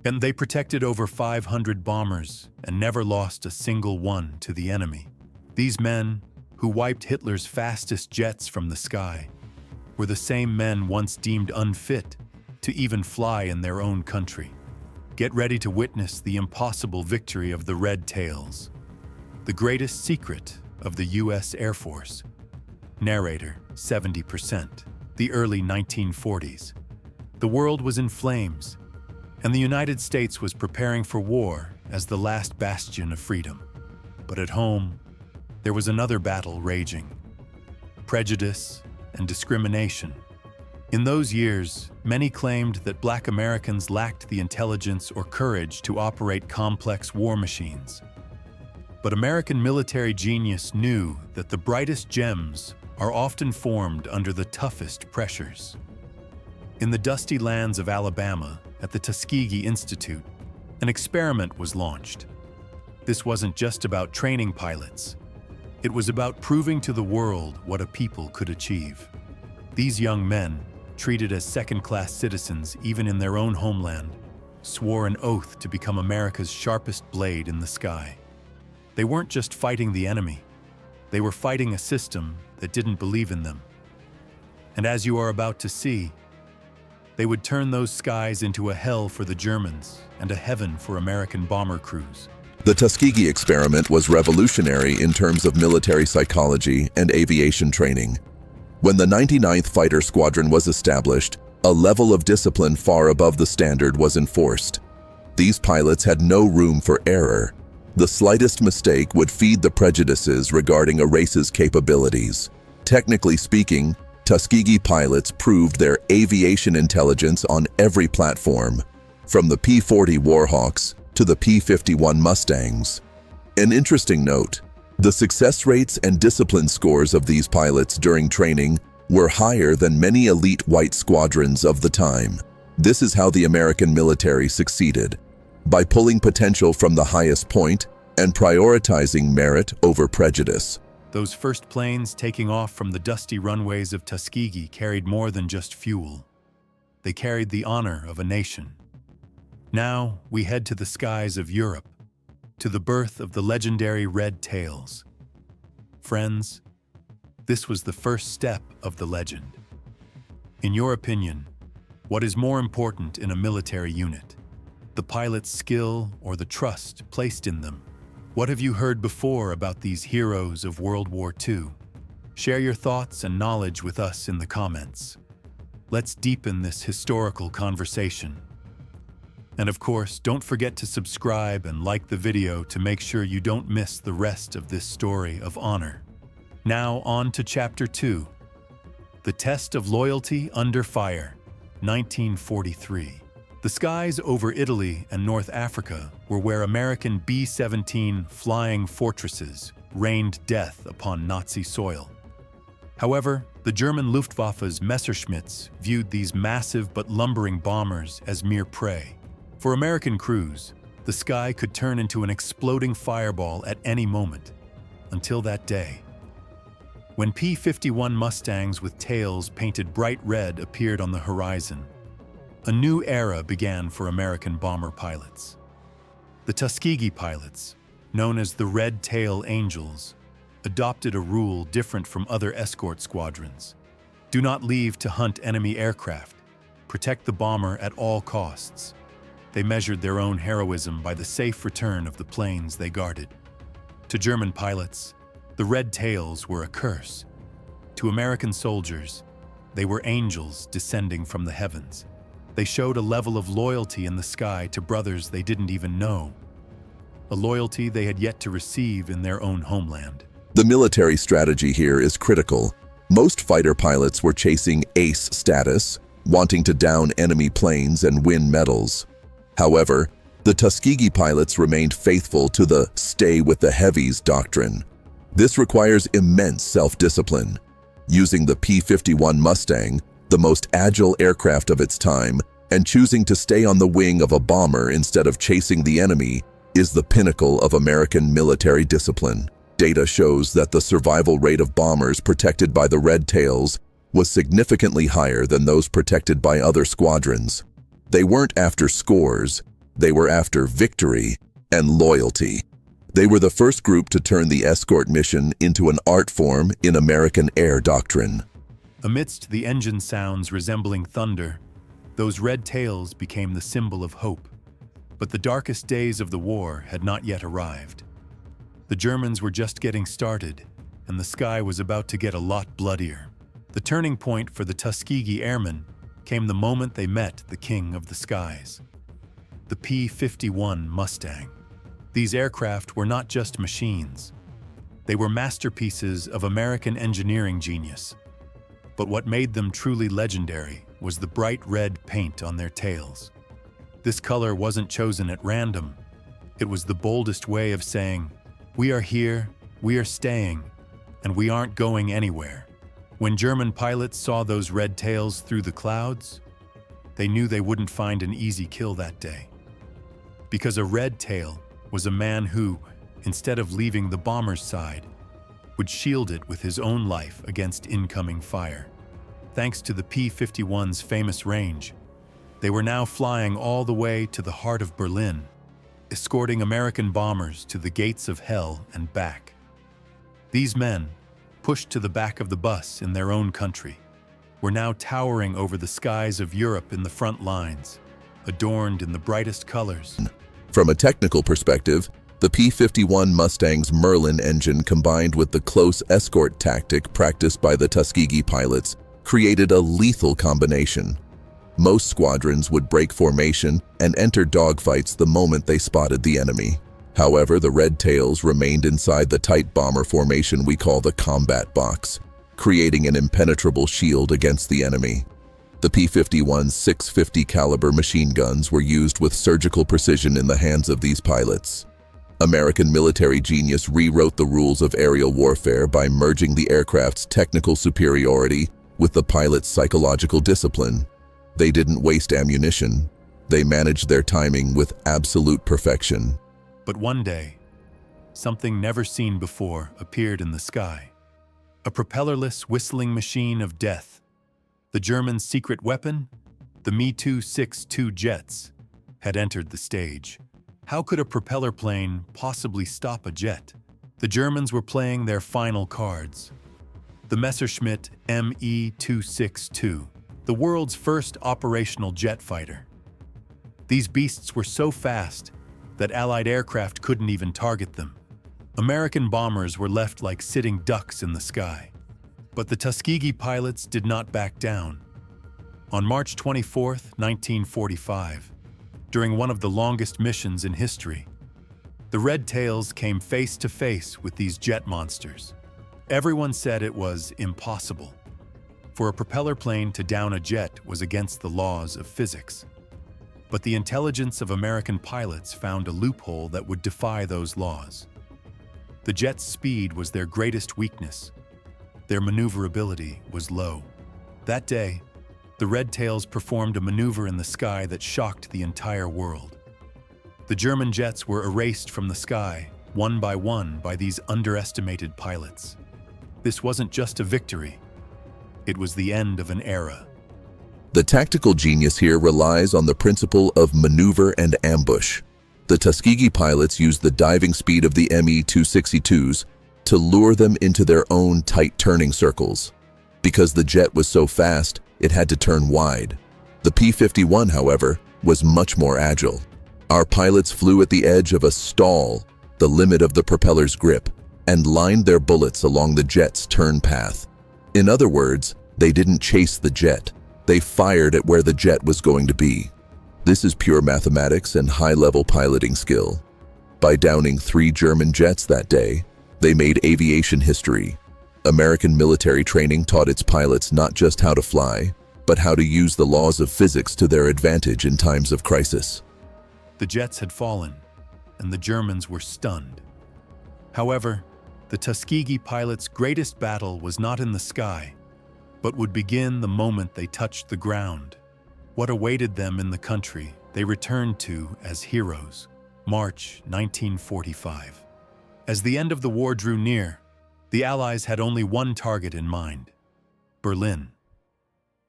And they protected over 500 bombers and never lost a single one to the enemy. These men, who wiped Hitler's fastest jets from the sky, were the same men once deemed unfit to even fly in their own country. Get ready to witness the impossible victory of the Red Tails, the greatest secret of the U.S. Air Force. Narrator, 70%. The early 1940s. The world was in flames, and the United States was preparing for war as the last bastion of freedom. But at home, there was another battle raging: prejudice and discrimination. In those years, many claimed that Black Americans lacked the intelligence or courage to operate complex war machines. But American military genius knew that the brightest gems are often formed under the toughest pressures. In the dusty lands of Alabama, at the Tuskegee Institute, an experiment was launched. This wasn't just about training pilots. It was about proving to the world what a people could achieve. These young men, treated as second-class citizens even in their own homeland, swore an oath to become America's sharpest blade in the sky. They weren't just fighting the enemy. They were fighting a system that didn't believe in them. And as you are about to see, they would turn those skies into a hell for the Germans and a heaven for American bomber crews. The Tuskegee experiment was revolutionary in terms of military psychology and aviation training. When the 99th Fighter Squadron was established, a level of discipline far above the standard was enforced. These pilots had no room for error. The slightest mistake would feed the prejudices regarding a race's capabilities. Technically speaking, Tuskegee pilots proved their aviation intelligence on every platform, from the P-40 Warhawks to the P-51 Mustangs. An interesting note: the success rates and discipline scores of these pilots during training were higher than many elite white squadrons of the time. This is how the American military succeeded: by pulling potential from the highest point and prioritizing merit over prejudice. Those first planes taking off from the dusty runways of Tuskegee carried more than just fuel. They carried the honor of a nation. Now we head to the skies of Europe, to the birth of the legendary Red Tails. Friends, this was the first step of the legend. In your opinion, what is more important in a military unit? The pilot's skill or the trust placed in them? What have you heard before about these heroes of World War II? Share your thoughts and knowledge with us in the comments. Let's deepen this historical conversation. And of course, don't forget to subscribe and like the video to make sure you don't miss the rest of this story of honor. Now on to Chapter 2. The Test of Loyalty Under Fire, 1943. The skies over Italy and North Africa were where American B-17 flying fortresses rained death upon Nazi soil. However, the German Luftwaffe's Messerschmitts viewed these massive but lumbering bombers as mere prey. For American crews, the sky could turn into an exploding fireball at any moment, until that day, when P-51 Mustangs with tails painted bright red appeared on the horizon. A new era began for American bomber pilots. The Tuskegee pilots, known as the Red Tail Angels, adopted a rule different from other escort squadrons. Do not leave to hunt enemy aircraft. Protect the bomber at all costs. They measured their own heroism by the safe return of the planes they guarded. To German pilots, the Red Tails were a curse. To American soldiers, they were angels descending from the heavens. They showed a level of loyalty in the sky to brothers they didn't even know, a loyalty they had yet to receive in their own homeland. The military strategy here is critical. Most fighter pilots were chasing ace status, wanting to down enemy planes and win medals. However, the Tuskegee pilots remained faithful to the "stay with the heavies" doctrine. This requires immense self-discipline. Using the P-51 Mustang, the most agile aircraft of its time, and choosing to stay on the wing of a bomber instead of chasing the enemy is the pinnacle of American military discipline. Data shows that the survival rate of bombers protected by the Red Tails was significantly higher than those protected by other squadrons. They weren't after scores, They were after victory and loyalty. They were the first group to turn the escort mission into an art form in American air doctrine. Amidst the engine sounds resembling thunder, those red tails became the symbol of hope. But the darkest days of the war had not yet arrived. The Germans were just getting started, and the sky was about to get a lot bloodier. The turning point for the Tuskegee Airmen came the moment they met the king of the skies, the P-51 Mustang. These aircraft were not just machines. They were masterpieces of American engineering genius. But what made them truly legendary was the bright red paint on their tails. This color wasn't chosen at random. It was the boldest way of saying, "We are here, we are staying, and we aren't going anywhere." When German pilots saw those red tails through the clouds, they knew they wouldn't find an easy kill that day. Because a red tail was a man who, instead of leaving the bomber's side, would shield it with his own life against incoming fire. Thanks to the P-51's famous range, they were now flying all the way to the heart of Berlin, escorting American bombers to the gates of hell and back. These men, pushed to the back of the bus in their own country, were now towering over the skies of Europe in the front lines, adorned in the brightest colors. From a technical perspective, the P-51 Mustang's Merlin engine combined with the close escort tactic practiced by the Tuskegee pilots created a lethal combination. Most squadrons would break formation and enter dogfights the moment they spotted the enemy. However, the red tails remained inside the tight bomber formation we call the combat box, creating an impenetrable shield against the enemy. The P-51's 650 caliber machine guns were used with surgical precision in the hands of these pilots. American military genius rewrote the rules of aerial warfare by merging the aircraft's technical superiority with the pilot's psychological discipline. They didn't waste ammunition. They managed their timing with absolute perfection. But one day, something never seen before appeared in the sky. A propellerless, whistling machine of death. The Germans' secret weapon, the Me-262 jets, had entered the stage. How could a propeller plane possibly stop a jet? The Germans were playing their final cards. The Messerschmitt Me-262, the world's first operational jet fighter. These beasts were so fast that Allied aircraft couldn't even target them. American bombers were left like sitting ducks in the sky. But the Tuskegee pilots did not back down. On March 24, 1945, during one of the longest missions in history, the Red Tails came face to face with these jet monsters. Everyone said it was impossible. For a propeller plane to down a jet was against the laws of physics. But the intelligence of American pilots found a loophole that would defy those laws. The jet's speed was their greatest weakness. Their maneuverability was low. That day, the Red Tails performed a maneuver in the sky that shocked the entire world. The German jets were erased from the sky, one by these underestimated pilots. This wasn't just a victory. It was the end of an era. The tactical genius here relies on the principle of maneuver and ambush. The Tuskegee pilots used the diving speed of the Me-262s to lure them into their own tight turning circles. Because the jet was so fast, it had to turn wide. The P-51, however, was much more agile. Our pilots flew at the edge of a stall, the limit of the propeller's grip, and lined their bullets along the jet's turn path. In other words, they didn't chase the jet. They fired at where the jet was going to be. This is pure mathematics and high-level piloting skill. By downing 3 German jets that day, they made aviation history. American military training taught its pilots not just how to fly, but how to use the laws of physics to their advantage in times of crisis. The jets had fallen, and the Germans were stunned. However, the Tuskegee pilots' greatest battle was not in the sky, but would begin the moment they touched the ground. What awaited them in the country they returned to as heroes. March 1945. As the end of the war drew near, the Allies had only one target in mind: Berlin.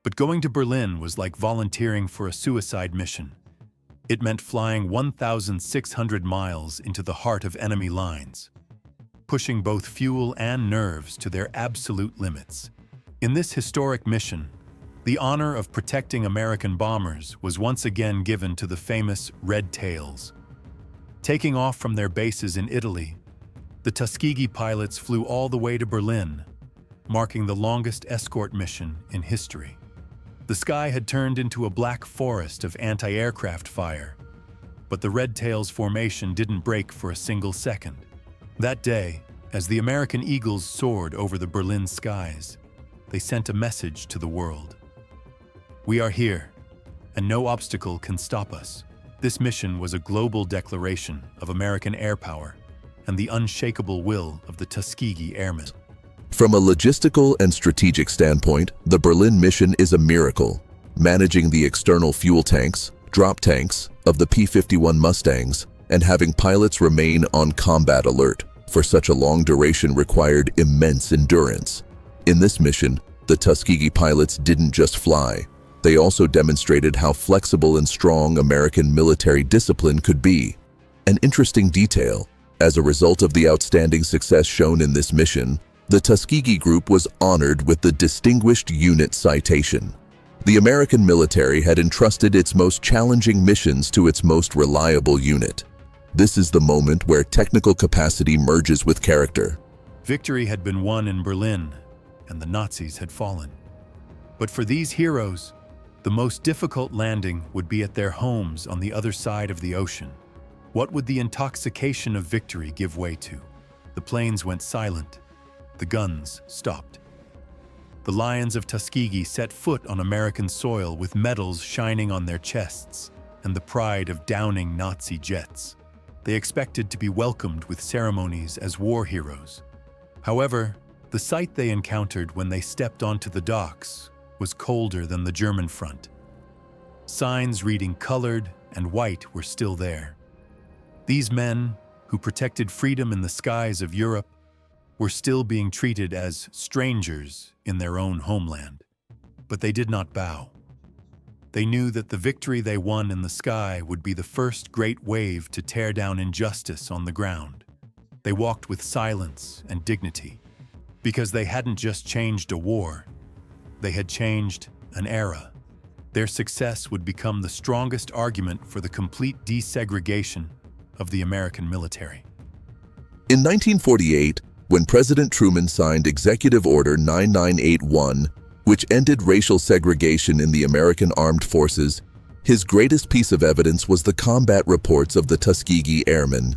But going to Berlin was like volunteering for a suicide mission. It meant flying 1,600 miles into the heart of enemy lines, pushing both fuel and nerves to their absolute limits. In this historic mission, the honor of protecting American bombers was once again given to the famous Red Tails. Taking off from their bases in Italy, the Tuskegee pilots flew all the way to Berlin, marking the longest escort mission in history. The sky had turned into a black forest of anti-aircraft fire, but the Red Tails formation didn't break for a single second. That day, as the American Eagles soared over the Berlin skies, they sent a message to the world. We are here, and no obstacle can stop us. This mission was a global declaration of American air power and the unshakable will of the Tuskegee Airmen. From a logistical and strategic standpoint, the Berlin mission is a miracle. Managing the external fuel tanks, drop tanks of the P-51 Mustangs, and having pilots remain on combat alert for such a long duration required immense endurance. In this mission, the Tuskegee pilots didn't just fly. They also demonstrated how flexible and strong American military discipline could be. An interesting detail, as a result of the outstanding success shown in this mission, the Tuskegee Group was honored with the Distinguished Unit Citation. The American military had entrusted its most challenging missions to its most reliable unit. This is the moment where technical capacity merges with character. Victory had been won in Berlin, and the Nazis had fallen. But for these heroes, the most difficult landing would be at their homes on the other side of the ocean. What would the intoxication of victory give way to? The planes went silent. The guns stopped. The Lions of Tuskegee set foot on American soil with medals shining on their chests and the pride of downing Nazi jets. They expected to be welcomed with ceremonies as war heroes. However, the sight they encountered when they stepped onto the docks was colder than the German front. Signs reading colored and white were still there. These men, who protected freedom in the skies of Europe, were still being treated as strangers in their own homeland. But they did not bow. They knew that the victory they won in the sky would be the first great wave to tear down injustice on the ground. They walked with silence and dignity, because they hadn't just changed a war, they had changed an era. Their success would become the strongest argument for the complete desegregation of the American military. In 1948, when President Truman signed Executive Order 9981, which ended racial segregation in the American Armed Forces, his greatest piece of evidence was the combat reports of the Tuskegee Airmen.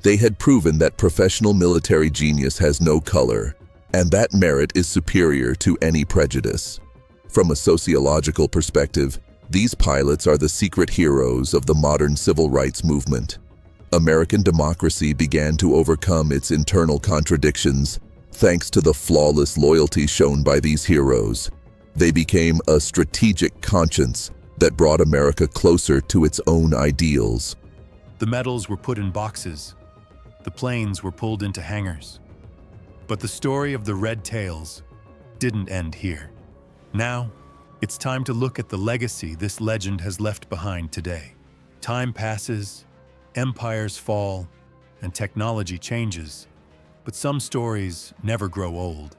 They had proven that professional military genius has no color, and that merit is superior to any prejudice. From a sociological perspective, these pilots are the secret heroes of the modern civil rights movement. American democracy began to overcome its internal contradictions thanks to the flawless loyalty shown by these heroes. They became a strategic conscience that brought America closer to its own ideals. The medals were put in boxes. The planes were pulled into hangars. But the story of the Red Tails didn't end here. Now, it's time to look at the legacy this legend has left behind today. Time passes, empires fall, and technology changes, but some stories never grow old.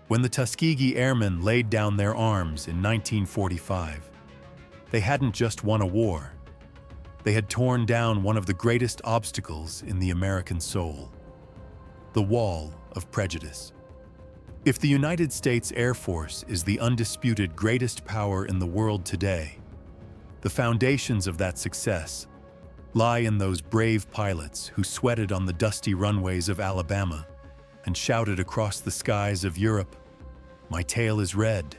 When the Tuskegee Airmen laid down their arms in 1945, they hadn't just won a war. They had torn down one of the greatest obstacles in the American soul, the wall of prejudice. If the United States Air Force is the undisputed greatest power in the world today, the foundations of that success lie in those brave pilots who sweated on the dusty runways of Alabama and shouted across the skies of Europe, "My tail is red,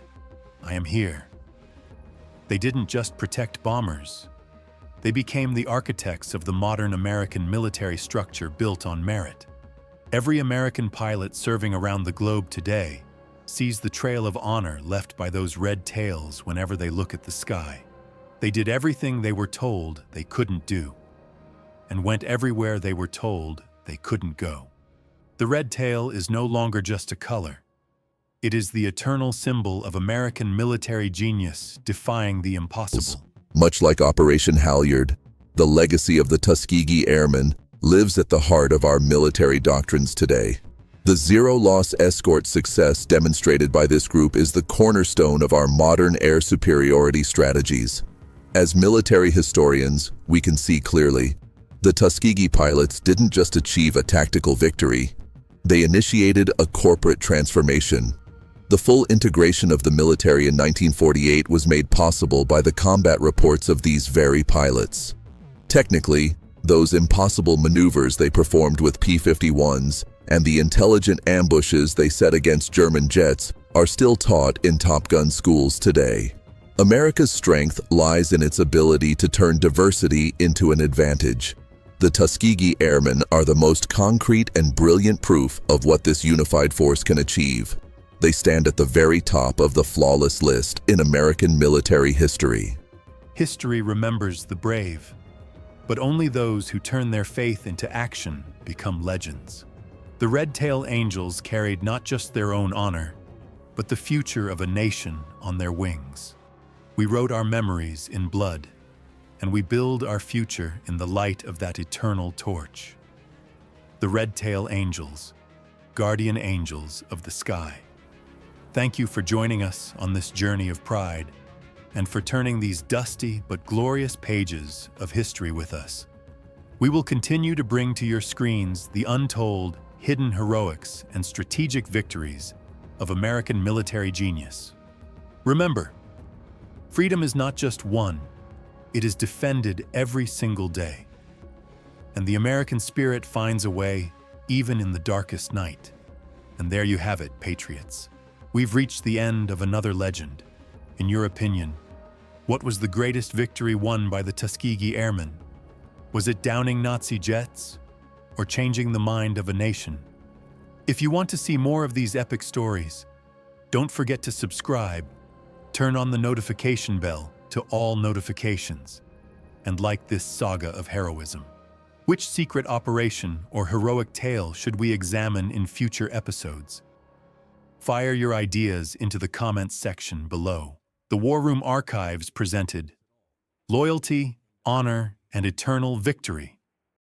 I am here." They didn't just protect bombers. They became the architects of the modern American military structure built on merit. Every American pilot serving around the globe today sees the trail of honor left by those red tails whenever they look at the sky. They did everything they were told they couldn't do, and went everywhere they were told they couldn't go. The red tail is no longer just a color. It is the eternal symbol of American military genius defying the impossible. Much like Operation Halyard, the legacy of the Tuskegee Airmen lives at the heart of our military doctrines today. The zero-loss escort success demonstrated by this group is the cornerstone of our modern air superiority strategies. As military historians, we can see clearly, the Tuskegee pilots didn't just achieve a tactical victory, they initiated a corporate transformation. The full integration of the military in 1948 was made possible by the combat reports of these very pilots. Technically, those impossible maneuvers they performed with P-51s and the intelligent ambushes they set against German jets are still taught in Top Gun schools today. America's strength lies in its ability to turn diversity into an advantage. The Tuskegee Airmen are the most concrete and brilliant proof of what this unified force can achieve. They stand at the very top of the flawless list in American military history. History remembers the brave, but only those who turn their faith into action become legends. The Red-Tailed Angels carried not just their own honor, but the future of a nation on their wings. We wrote our memories in blood, and we build our future in the light of that eternal torch. The Red-Tailed Angels, guardian angels of the sky. Thank you for joining us on this journey of pride, and for turning these dusty but glorious pages of history with us. We will continue to bring to your screens the untold, hidden heroics and strategic victories of American military genius. Remember, freedom is not just won, it is defended every single day. And the American spirit finds a way, even in the darkest night. And there you have it, patriots. We've reached the end of another legend. In your opinion, what was the greatest victory won by the Tuskegee Airmen? Was it downing Nazi jets, or changing the mind of a nation? If you want to see more of these epic stories, don't forget to subscribe, turn on the notification bell to all notifications, and like this saga of heroism. Which secret operation or heroic tale should we examine in future episodes? Fire your ideas into the comments section below. The War Room Archives presented Loyalty, Honor, and Eternal Victory.